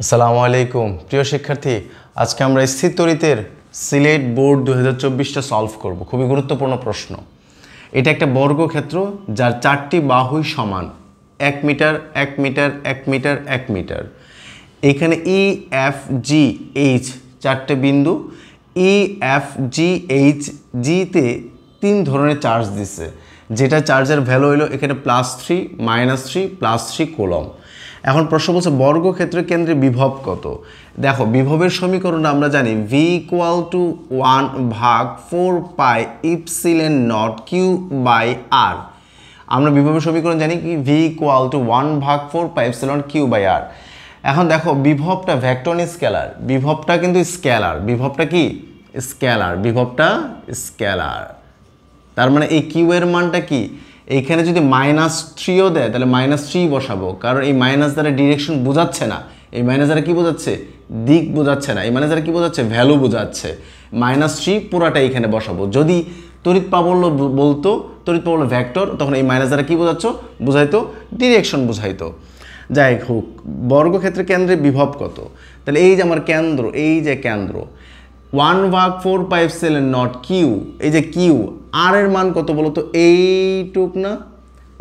আসসালামু আলাইকুম প্রিয় শিক্ষার্থী, আজকে আমরা স্থির তড়িতের সিলেট বোর্ড 2024টা সলভ করব। খুবই গুরুত্বপূর্ণ প্রশ্ন। এটা একটা বর্গক্ষেত্র যার চারটি বাহুই সমান, 1 মিটার 1 মিটার 1 মিটার 1 মিটার। এখানে ই এফ জি এইচ চারটে বিন্দু, ই এফ জি এইচ জিতে 3 ধরনের চার্জ দিছে, যেটা চার্জের ভ্যালু হলো এখানে +3 -3 +3 কুলম। এখন প্রশ্ন বলছে বর্গক্ষেত্রের কেন্দ্রে বিভব কত। দেখো, বিভবের সমীকরণ আমরা জানি v = 1/4πε0 q/r। আমরা বিভবের সমীকরণ জানি কি v = 1/4πε0 q/r। এখন দেখো, বিভবটা ভেক্টর না স্কেলার? বিভবটা কিন্তু স্কেলার। বিভবটা কি স্কেলার? বিভবটা স্কেলার। তার মানে এই কিউ এর মানটা কি, এইখানে যদি -3ও দেয় তাহলে -3 বসাবো, কারণ এই মাইনাস দ্বারা ডিরেকশন বোঝাচ্ছে না। এই মাইনাস দ্বারা কি বোঝাচ্ছে? দিক বোঝাচ্ছে না। এই মাইনাস দ্বারা কি বোঝাচ্ছে? ভ্যালু বোঝাচ্ছে। -3 পুরাটা এইখানে বসাবো। যদি তড়িৎ প্রাবল্য বলতো, তড়িৎ প্রাবল্য ভেক্টর, তখন এই মাইনাস দ্বারা কি বোঝাচ্ছ? বুঝাইতো ডিরেকশন বুঝাইতো। যাই হোক, বর্গক্ষেত্রের কেন্দ্রে বিভব কত? তাহলে এই যে আমার কেন্দ্র, এই যে কেন্দ্র 1/4πε0 কিউ, এই যে কিউ, আর এর মান কত বলো তো? এইটুক না?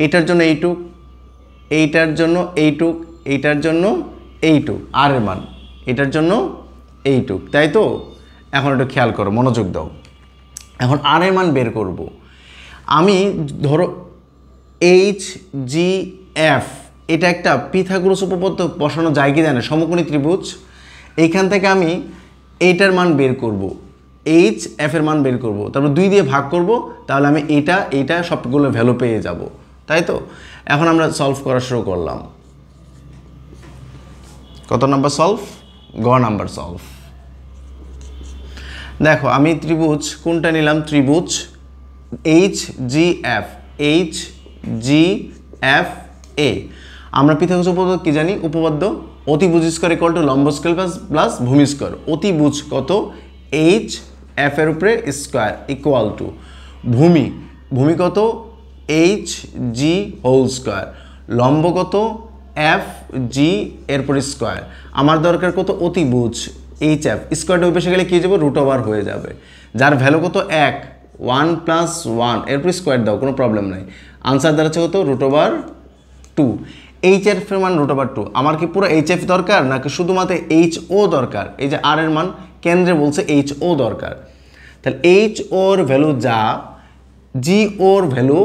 এটার জন্য এইটুক, এইটার জন্য এইটুক, এইটার জন্য এইটুক, আর এর মান এটার জন্য এইটুক, তাই তো? এখন একটু খেয়াল করো, মনোযোগ দাও। এখন আর এর মান বের করব। আমি ধরো এইচ জি এফ, এটা একটা পিথাগোরাস উপপাদ্য বসানো যায় কি জানে? সমকোণী ত্রিভুজ। এইখান থেকে আমি এইটার মান বের করব, এইচ এফ এর মান বের করব, তারপর 2 দিয়ে ভাগ করব, তাহলে আমি এইটা সবগুলো ভ্যালু পেয়ে যাব, তাই তো? এখন আমরা সলভ করা শুরু করলাম। কত নাম্বার সলভ? গ নাম্বার সলভ। দেখো, আমি ত্রিভুজ কোনটা নিলাম? ত্রিভুজ H G F, H G F এ। আমরা পিথাগোরাস উপপাদ্য কি জানি? উপপাদ্য অতিভুজ স্কয়ার = লম্ব স্কয়ার প্লাস ভূমি স্কয়ার। অতিভুজ কত? এইচ এফ এর উপরে স্কয়ার ইকুয়াল টু ভূমি, ভূমি কত? H G whole square. লম্ব কত? এফ জি এর উপরে স্কয়ার। আমার দরকার কত? অতিভুজ এইচ এফ। স্কয়ারটা ওই পাশে গেলে কি যাবে? √ওভার হয়ে যাবে। যার ভ্যালু কত? 1 1 + 1 এরপর স্কয়ার দাও, কোনো প্রবলেম নাই। আনসার দাঁড়াচ্ছে কত? √2। এইচ এর মান √2। আমার কি পুরো এইচ এফ দরকার নাকি শুধুমাত্র এইচ ও দরকার? এই যে আর এর মান কেন্দ্রে বলছে এইচ ও দরকার, তাহলে এইচ ওর ভ্যালু যা, জি ওর ভ্যালু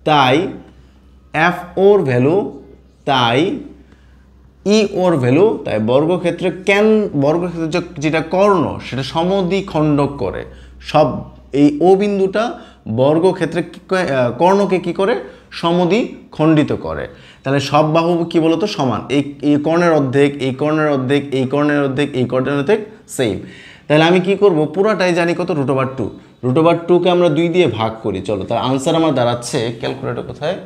তাই, এফ ওর ভ্যালু তাই, ই ওর ভ্যালু তাই। বর্গক্ষেত্রে বর্গক্ষেত্রে যেটা কর্ণ সেটা সমদ্বিখণ্ডক করে। সব এই ও বিন্দুটা বর্গক্ষেত্রে কর্ণকে কি করে? সমদ্বিখণ্ডিত করে। তাহলে সব বাহু কি বলতো? সমান। এই কর্ণের অর্ধেক, এই কর্ণের অর্ধেক, এই কর্ণের অর্ধেক, এই কর্ণের অর্ধেক সেম। তাহলে আমি কি করব? পুরাটাই জানি কত? √2। √2কে আমরা 2 দিয়ে ভাগ করি। চলো, তার আনসার আমার দাঁড়াচ্ছে, ক্যালকুলেটর কোথায়?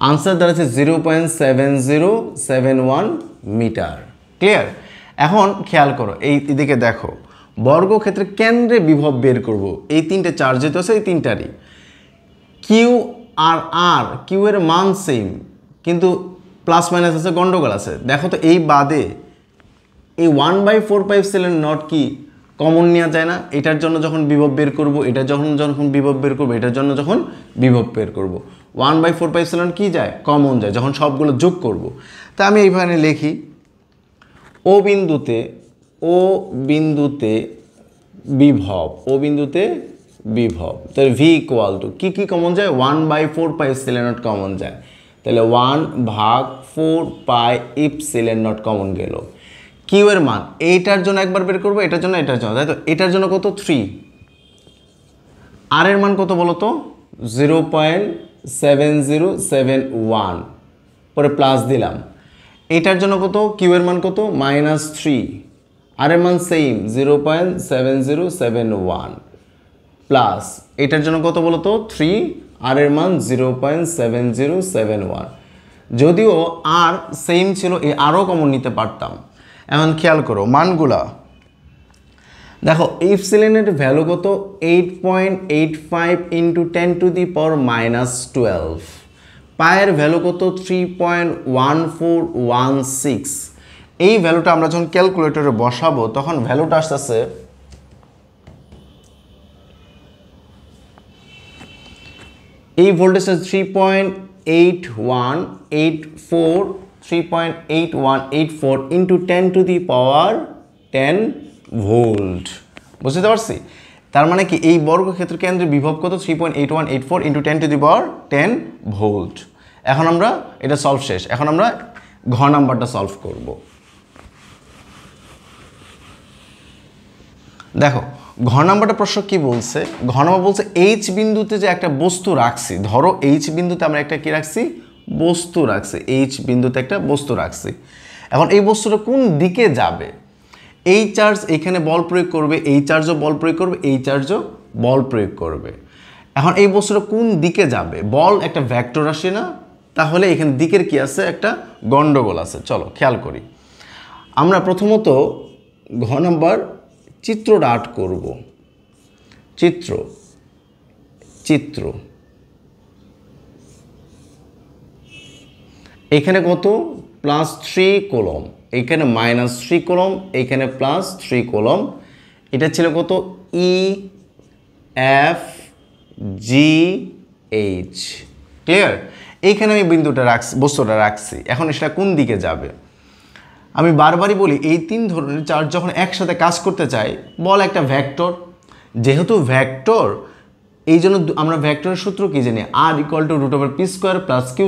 আনসার দাঁড়াচ্ছে 0.7071 মিটার। ক্লিয়ার? এখন খেয়াল করো, এই দিকে দেখো, বর্গক্ষেত্রের কেন্দ্রে বিভব বের করব। এই 3টে চার্জ যেহেতু আছে, এই 3টারই কিউ আর আর, কিউ এর মান সেম, কিন্তু প্লাস মাইনাস আছে, গন্ডগোল আছে। দেখো তো, এই বাদে এই 1/4πε0 কি কমন নেওয়া যায় না? এটার জন্য যখন বিভব বের করব, এটা যখন বিভব বের করব, এটার জন্য যখন বিভব বের করব, 1/4πε কি যায়? কমন যায় যখন সবগুলো যোগ করব। তা আমি এইভাবে লিখি, ও বিন্দুতে বিভব, ও বিন্দুতে বিভব, তাহলে v = কি কমন যায়? 1/4πε0 কমন যায়। তাহলে 1/4πε0 কমন গেল। কিউ এর মান এইটার জন্য একবার বের করবো, এটার জন্য, এটার জন্য, তাই তো? এটার জন্য কত? 3। আর এর মান কত বলো তো? 0.7071, পরে প্লাস দিলাম। এটার জন্য কত? কিউ এর মান কত? -3। আর এর মান সেম 0.7071 প্লাস এটার জন্য কত বলো তো? 3। আর এর মান 0.7071। যদিও আর সেম ছিল, আরও কমন নিতে পারতাম। এখন খেয়াল করো মানগুলা। দেখো, ইপসিলনের ভ্যালু কত? 8.85 × 10⁻12 পায়ের ভ্যালু কত 3.1416। এই ভ্যালুটা আমরা যখন ক্যালকুলেটরে বসাবো তখন ভ্যালুটা আসতেছে এই ভোল্টেজটা 3.8184 ইন্টু 10⁻10 ভোল্ট। বুঝতে পারছি? তার মানে কি এই বর্গক্ষেত্র কেন্দ্রের বিভব কত 3.8184 ইন্টু 10⁻10 ভোল্ট। এখন আমরা এটা সলভ শেষ, এখন আমরা ঘ নাম্বারটা সলভ করব। দেখো ঘ নাম্বারটা প্রশ্ন কি বলছে, ঘ নাম্বার বলছে এইচ বিন্দুতে যে একটা বস্তু রাখছি, ধরো এইচ বিন্দুতে আমরা একটা কি রাখছি, বস্তু রাখছি, এইচ বিন্দুতে একটা বস্তু রাখছি। এখন এই বস্তুটা কোন দিকে যাবে, এই চার্জ এখানে বল প্রয়োগ করবে, এই চার্জও বল প্রয়োগ করবে, এই চার্জও বল প্রয়োগ করবে। এখন এই বস্তুটা কোন দিকে যাবে, বল একটা ভেক্টর রাশি না, তাহলে এখানে দিকের কি আছে, একটা গন্ডগোল আছে। চলো খেয়াল করি। আমরা প্রথমত ঘ নাম্বার চিত্রটা আর্ট করব। চিত্র এখানে কত +3 কুলম্ব, এখানে -3 কুলম্ব, এখানে +3 কুলম্ব। এটা ছিল কত EFGH। ক্লিয়ার? এইখানে আমি বিন্দুটা রাখছি, বস্তুটা রাখছি। এখন সেটা কোন দিকে যাবে, আমি বারবারই বলি এই তিন ধরনের চার্জ যখন একসাথে কাজ করতে চাই, বল একটা ভেক্টর, যেহেতু ভেক্টর এই জন্য আমরা ভেক্টরের সূত্র কি জানি, R=√p² + q²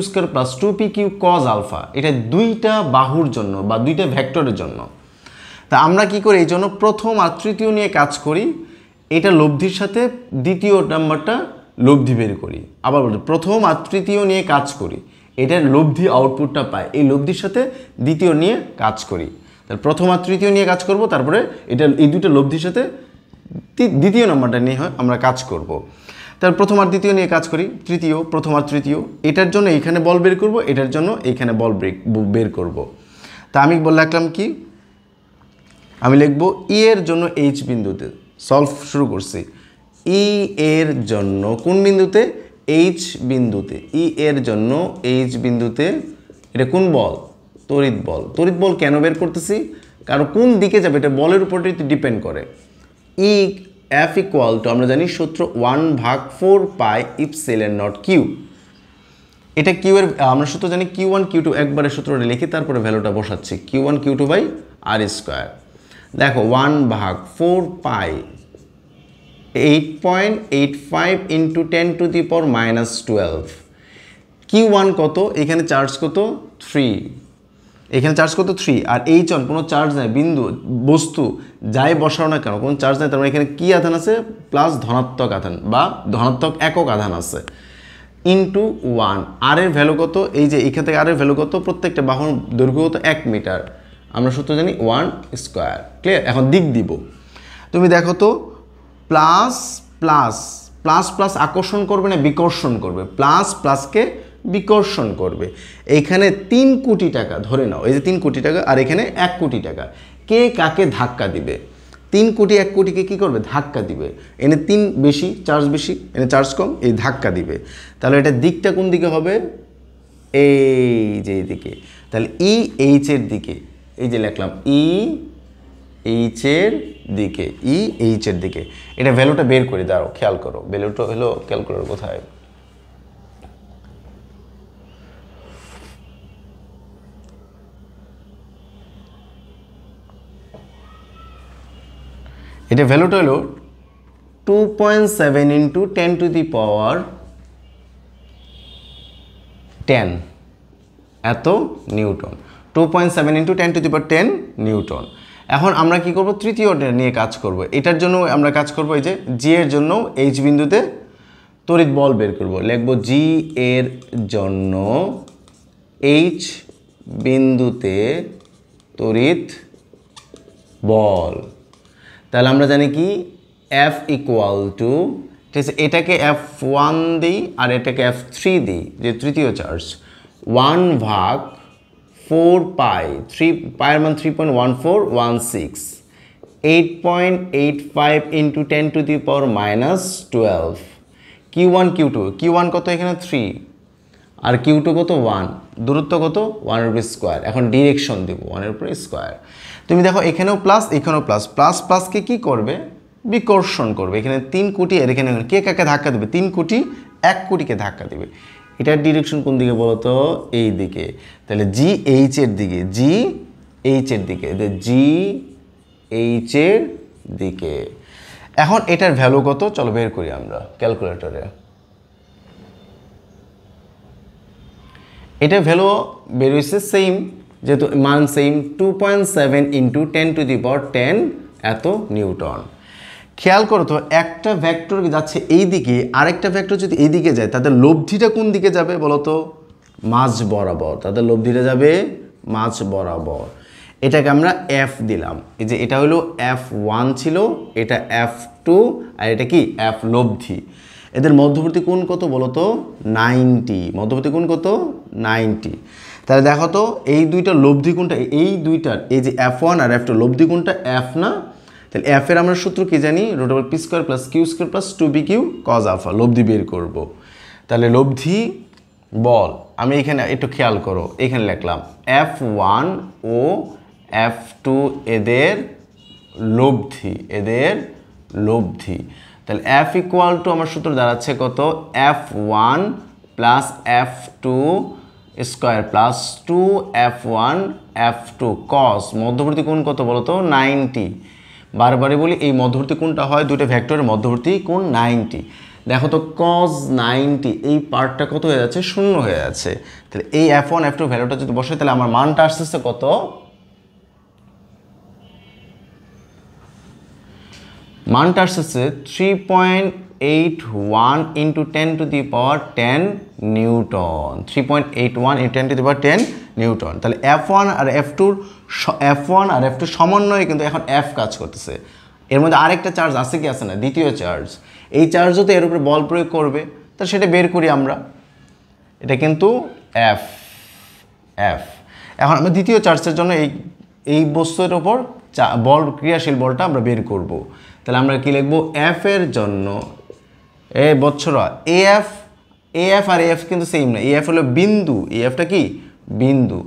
+ 2pq cos α। এটা দুইটা বাহুর জন্য বা দুইটা ভেক্টরের জন্য। তা আমরা কি করি, এই জন্য প্রথম আর তৃতীয় নিয়ে কাজ করি, এটা লব্ধির সাথে দ্বিতীয় নাম্বারটা লব্ধি বের করি। আবার বলি প্রথম আর তৃতীয় নিয়ে কাজ করি, এটার লব্ধি আউটপুটটা পাই, এই লব্ধির সাথে দ্বিতীয় নিয়ে কাজ করি। তাহলে প্রথম আর তৃতীয় নিয়ে কাজ করব, তারপরে এটা এই দুটো লব্ধির সাথে দ্বিতীয় নাম্বারটা নিয়ে আমরা কাজ করব। তাহলে প্রথম আর দ্বিতীয় নিয়ে কাজ করি, তৃতীয়, প্রথম আর তৃতীয়, এটার জন্য এখানে বল বের করব, এটার জন্য এইখানে বল বের করব। তা আমি রাখলাম কি, আমি লিখব ই এর জন্য এইচ বিন্দুতে, সলভ শুরু করছি। ই এর জন্য কোন বিন্দুতে, এইচ বিন্দুতে, ই এর জন্য এইচ বিন্দুতে, এটা কোন বল, তড়িৎ বল। তড়িৎ বল কেন বের করতেছি, কারণ কোন দিকে যাবে এটা বলের উপর ডিপেন্ড করে। ই F = আমরা জানি সূত্র 1/4πε0 q। এটা কিউ এর আমরা সূত্র জানি q1 q2, একবারে সূত্রটা লিখি তারপরে ভ্যালুটা বসাচ্ছি, q1 q2/r²। দেখো 1/4π 8.85 × 10⁻12। q1 কত, এখানে চার্জ কত 3, এখানে চার্জ কত 3, আর এইচ1 কোনো চার্জ নাই, বিন্দু বস্তু যাই বসাও না কেন কোনো চার্জ নাই, তার মানে এখানে কি আধান আছে, প্লাস ধনাত্মক আধান বা ধনাত্মক একক আধান আছে, ইন্টু 1। আর এর ভ্যালু কত, এই যে এখান থেকে আর এর ভ্যালু কত, প্রত্যেকটা বাহুর দৈর্ঘ্য কত 1 মিটার, আমরা সূত্র জানি 1²। ক্লিয়ার? এখন দিক দিব, তুমি দেখো তো প্লাস প্লাস প্লাস প্লাস আকর্ষণ করবে না বিকর্ষণ করবে, প্লাস প্লাসকে বিকর্ষণ করবে। এইখানে 3 কোটি টাকা ধরে নাও, এই যে 3 কোটি টাকা, আর এখানে 1 কোটি টাকা, কে কাকে ধাক্কা দিবে, 3 কোটি 1 কোটিকে কি করবে, ধাক্কা দিবে। এনে 3 বেশি, চার্জ বেশি, এনে চার্জ কম, এই ধাক্কা দিবে। তাহলে এটা দিকটা কোন দিকে হবে, এই যে এইদিকে। তাহলে ই এইচ এর দিকে, এই যে লিখলাম ই এইচ এর দিকে, ই এইচ এর দিকে। এটা ভ্যালুটা বের করে দাও, খেয়াল করো ভ্যালুটা হলো ক্যালকুলেটর কোথায়, এটা ভ্যালুটা হলো 2.7 × 10⁻10 এত নিউটন, 2.7 × 10⁻10 নিউটন। এখন আমরা কি করব, তৃতীয়টা নিয়ে কাজ করব। এটার জন্য আমরা কাজ করব, এই যে জি এর জন্য এইচ বিন্দুতে তড়িৎ বল বের করব। লিখব জি এর জন্য এইচ বিন্দুতে তড়িৎ বল। তাহলে আমরা জানি কি F = ঠিক আছে, এটাকে F1 দিই আর এটাকে F3 দিই, যে তৃতীয় চার্জ, 1/4π, 3 পায়ের মান 3.1416, 8.85 × 10⁻12। q1 q2, q1 কত, এখানে 3, আর কিউ টু কত 1, দূরত্ব কত 1 এর উপর স্কোয়ার। এখন ডিরেকশন দিব 1 এর উপর স্কোয়ার। তুমি দেখো এখানেও প্লাস, এখানেও প্লাস, প্লাস প্লাসকে কি করবে, বিকর্ষণ করবে। এখানে 3 কোটি আর এখানে কে কাকে ধাক্কা দেবে, 3 কোটি 1 কোটিকে ধাক্কা দেবে। এটার ডিরেকশন কোন দিকে বলো তো, এই দিকে। তাহলে জি এইচ এর দিকে, জি এইচ এর দিকে, জি এইচ এর দিকে। এখন এটার ভ্যালু কত, চলো বের করি আমরা ক্যালকুলেটরে। এটার ভ্যালু বের হয়েছে সেম, যেহেতু মান সেম, 2.7 ইন্টু 10⁻10 এত নিউটন। খেয়াল করো তো, একটা ভেক্টর যাচ্ছে এই দিকে, আরেকটা ভেক্টর যদি এই দিকে যায়, তাদের লব্ধিটা কোন দিকে যাবে বলো তো, মাঝ বরাবর। তাদের লব্ধিটা যাবে মাঝ বরাবর। এটাকে আমরা এফ দিলাম। এই যে এটা হলো F1 ছিল, এটা F2, আর এটা কি এফ লব্ধি। এদের মধ্যবর্তী কোণ কত বলো তো, 90। মধ্যবর্তী কোণ কত, 90। তাহলে দেখো তো এই দুইটা লব্ধি কোণটা, এই দুইটার, এই যে F1 আর F2 লব্ধি কোণটা F না। তাহলে এফ এর আমরা সূত্র কি জানি, √p² + q² + 2pq cos α, লব্ধি বের করব। তাহলে লব্ধি বল আমি এখানে একটু খেয়াল করো, এখানে লিখলাম F1 ও F2 এদের লব্ধি, এদের লব্ধি। তাহলে F = আমার সূত্র দাঁড়াচ্ছে কত, F1 + F2² + 2F1 F2 cos, মধ্যবর্তী কোণ কত বলো তো, 90। বারবারই বলি এই মধ্যবর্তী কোণটা হয় দুটো ভেক্টরের মধ্যবর্তী কোণ 90। দেখো তো cos 90, এই পার্টটা কত হয়ে যাচ্ছে, 0 হয়ে যাচ্ছে। তাহলে এই F1 F2 ভ্যালুটা যদি বসাই, তাহলে আমার মানটা আসছে কত, মানটা আসছে 3.81 × 10⁻10 নিউটন। 3.81 × 10⁻10 নিউটন। তাহলে F1 আর F2 সমন্বয়ে কিন্তু এখন F কাজ করতেছে। এর মধ্যে আরেকটা চার্জ আছে কি আছে না, দ্বিতীয় চার্জ। এই চার্জও তো এর উপরে বল প্রয়োগ করবে, তাহলে সেটা বের করি আমরা। এটা কিন্তু F। এখন আমরা দ্বিতীয় চার্জের জন্য এই বস্তুর উপর বল, ক্রিয়াশীল বলটা আমরা বের করব। তাহলে আমরা কি লিখবো, F এর জন্য, বৎসরা AF আর AF কিন্তু সেম না। AF হলো বিন্দু, AFটা কি বিন্দু।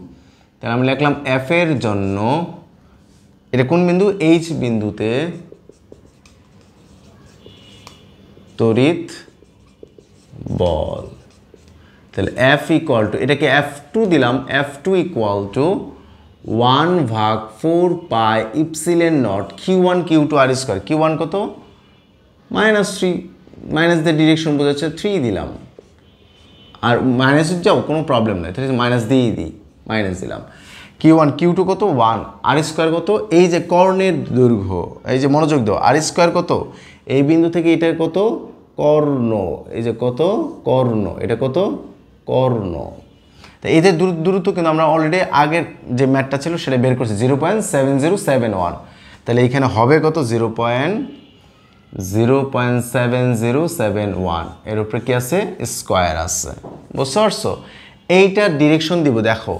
তাহলে আমরা লিখলাম F এর জন্য, এটা কোন বিন্দু, H বিন্দুতে তড়িৎ বল। তাহলে F = এটাকে F2 দিলাম, F2 = 1/4πε0 Q1 Q2 r²। Q1 কত, -3, মাইনাস দিয়ে ডিরেকশন বোঝাচ্ছে 3 দিলাম। আর মাইনাস যাও কোনো প্রবলেম নেই, তাহলে মাইনাস দিয়েই দিই, মাইনাস দিলাম। Q1 Q2 কত, 1, r² কত, এই যে কর্ণের দৈর্ঘ্য, এই যে মনোযোগ দাও, r² কত, এই বিন্দু থেকে এটা কত, কর্ণ, এই যে কত কর্ণ, এটা কত কর্ণ। তো এদের দূরত্ব কিন্তু আমরা অলরেডি আগের যে ম্যাথটা ছিল সেটা বের করছি, 0.7071। তাহলে এইখানে হবে কত, 0.7071। এর উপরে কি আছে, স্কোয়ার আছে। বুঝতে পারছো? এইটার ডিরেকশন দিব, দেখো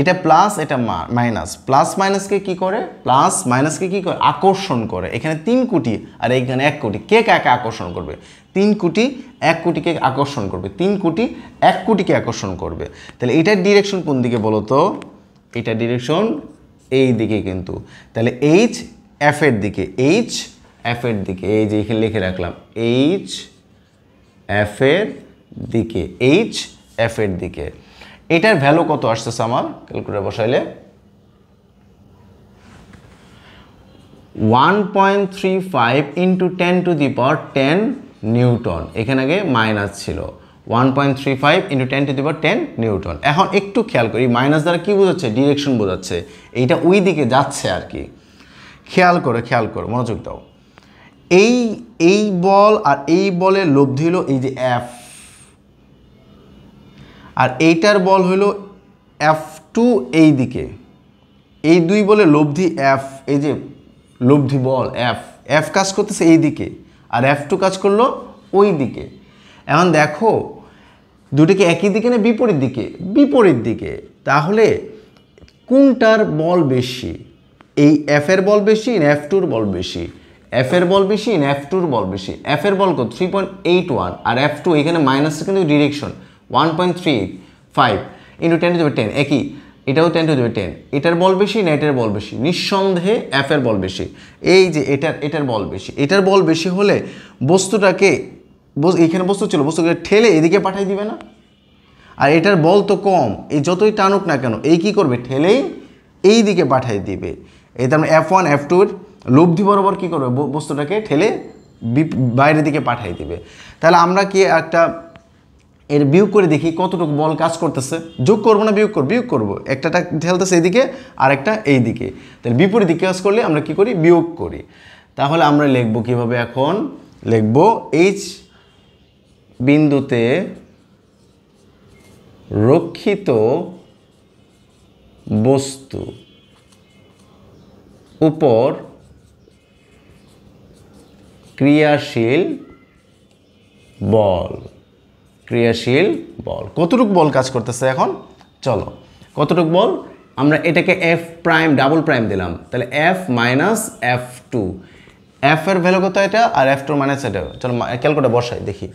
এটা প্লাস, এটা মাইনাস। প্লাস মাইনাসকে কি করে, প্লাস মাইনাসকে কি করে, আকর্ষণ করে। এখানে 3 কোটি আর এইখানে 1 কোটি, কে কাকে আকর্ষণ করবে, 3 কোটি 1 কোটিকে আকর্ষণ করবে, 3 কোটি 1 কোটিকে আকর্ষণ করবে। তাহলে এটার ডিরেকশন কোন দিকে বলো তো, এটার ডিরেকশন এই দিকে কিন্তু। তাহলে H F এর দিকে, H F এর দিকে, এই যে এখানে লিখে রাখলাম H F এর দিকে, H F এর দিকে। এটার ভ্যালু কত আসতেছে আমার ক্যালকুলেটর বসাইলে, 1.35 × 10⁻10 নিউটন। এখানে আগে মাইনাস ছিল, 1.35 × 10⁻10 নিউটন। এখন একটু খেয়াল করি, মাইনাস দ্বারা কি বোঝাচ্ছে, ডিরেকশন বোঝাচ্ছে, এইটা ওই দিকে যাচ্ছে আর কি। খেয়াল করো, মনোযোগ দাও। এই বল আর এই বলের লব্ধি হলো এই যে F, আর এইটার বল হলো F2 এই দিকে। এই দুই বলে লব্ধি F, এই যে লব্ধি বল F কাজ করতেছে এই দিকে, আর F2 কাজ করলো ওই দিকে। এখন দেখো দুটোকে একই দিকে না বিপরীত দিকে, বিপরীত দিকে। তাহলে কোনটার বল বেশি, এই F এর বল বেশি না F2 এর বল বেশি, F এর বল বেশি না F2 এর বল বেশি। F এর বল কত, 3.81, আর F2 এখানে মাইনাস কিন্তু direction 1.3, 5 into 10 to the power 10 একই, এটাও 10 টু দি পাওয়ার 10। এটার বল বেশি না এটার বল বেশি? নিঃসন্দেহে এফ এর বল বেশি। এই যে এটার বল বেশি, এটার বল বেশি হলে বস্তুটাকে, এইখানে বস্তু ছিল, বস্তুকে ঠেলে এদিকে পাঠিয়ে দিবে না? আর এটার বল তো কম, এই যতই টানুক না কেন এই কি করবে, ঠেলেই এই দিকে পাঠিয়ে দিবে। এই তার মানে F1 F2-র লব্ধি বরাবর কী করবে, বস্তুটাকে ঠেলে বাইরের দিকে পাঠিয়ে দিবে। তাহলে আমরা কি একটা এর বিয়োগ করে দেখি কতটুকু বল কাজ করতেছে। যোগ করবো না বিয়োগ করবো, একটা ঠেলতেছে এইদিকে আর একটা এই দিকে, তাহলে বিপরীত দিকে কাজ করলে আমরা কি করি, বিয়োগ করি। তাহলে আমরা লিখবো কীভাবে, এখন লিখবো এইচ বিন্দুতে রক্ষিত বস্তু উপর ক্রিয়াশীল বল, ক্রিয়াশীল বল। কতটুকু বল কাজ করতেছে এখন, চলো কতটুকু বল, আমরা এটাকে এফ প্রাইম ডাবল প্রাইম দিলাম, তাহলে এফ মাইনাস F2, এফ এর ভ্যালু কত এটা, আর F2 মাইনাস এটা। চলো ক্যালকুলেটর বসাই দেখি।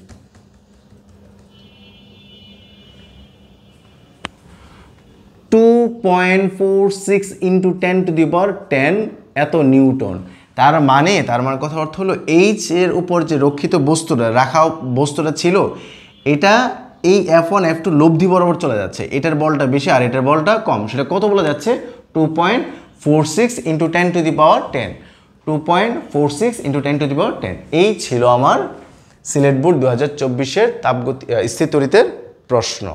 2.46 ইন্টু 10 টু দি পাওয়ার 10 এত নিউটন। তার মানে কথা অর্থ হলো এইচ এর উপর যে রক্ষিত বস্তুটা রাখা বস্তুটা ছিল, এটা এই F1 F2 লব্ধি বরাবর চলে যাচ্ছে, এটার বলটা বেশি আর এটার বলটা কম। সেটা কত বলা যাচ্ছে, 2.46 into 10 to the power 10, 2.46 into 10 to the power 10। এই ছিল আমার সিলেট বোর্ড 2024-এর তাপগতি স্থির তড়িতের প্রশ্ন।